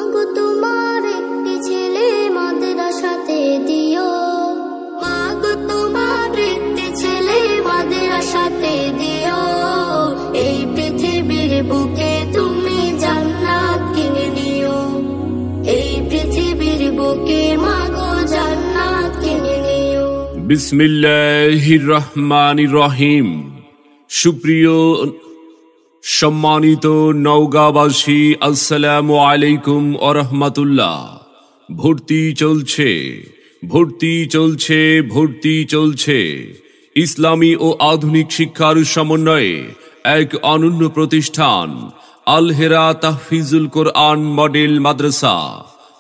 মাগো তোমার একটি ছেলে মাদ্রাসাতে দিও, মাগো তোমার একটি ছেলে মাদ্রাসাতে দিও। এই পৃথিবীর বুকে তুমি জান্নাত কিনে নিও, এই পৃথিবীর বুকে মাগো জান্নাত কিনে নিও। বিসমিল্লাহির রহমানির রহিম। সুপ্রিয় সম্মানিত নওগাঁবাসী, আসসালামু আলাইকুম ওয়া রাহমাতুল্লাহ। ভর্তি চলছে, ভর্তি চলছে, ভর্তি চলছে। ইসলামী ও আধুনিক শিক্ষার সমন্বয়ে এক অনন্য প্রতিষ্ঠান আল হেরা তাহফিজুল কোরআন মডেল মাদ্রাসা,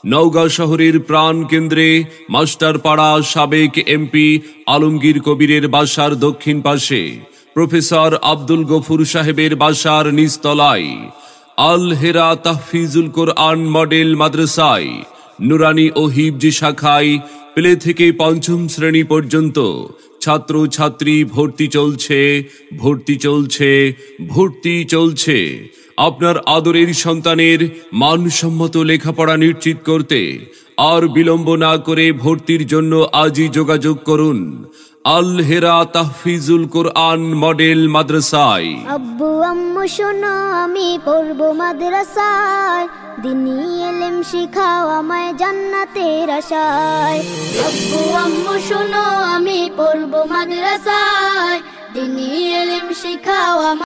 নওগাঁ শহরের প্রাণ কেন্দ্রে মাস্টারপাড়া সাবেক এমপি আলমগীর কবিরের বাসার দক্ষিণ পাশে, প্রফেসর আব্দুল গফুর সাহেবের বাসার নিচতলায় আল হেরা তাহফিজুল কোরআন মডেল মাদ্রাসায় নুরানি ও হিফজি শাখায় প্লে থেকে পঞ্চম শ্রেণী পর্যন্ত ছাত্র ছাত্রী ভর্তি চলছে, ভর্তি চলছে, ভর্তি চলছে। আপনার আদরের সন্তানের মানসম্মত লেখাপড়া নিশ্চিত করতে আর বিলম্ব না করে ভর্তির জন্য আজই যোগাযোগ করুন আল হেরা তাহফিজুল কোরআন মডেল মাদ্রাসায়। আব্বু আম্মু শোনো, আমি পড়বো মাদ্রাসায়, দিনী ইলম শিখাও আমায় জান্নাতের আশায়। আব্বু আম্মু শোনো, আমি পড়বো মাদ্রাসায়, দিনী ইলম শিখাও আমায়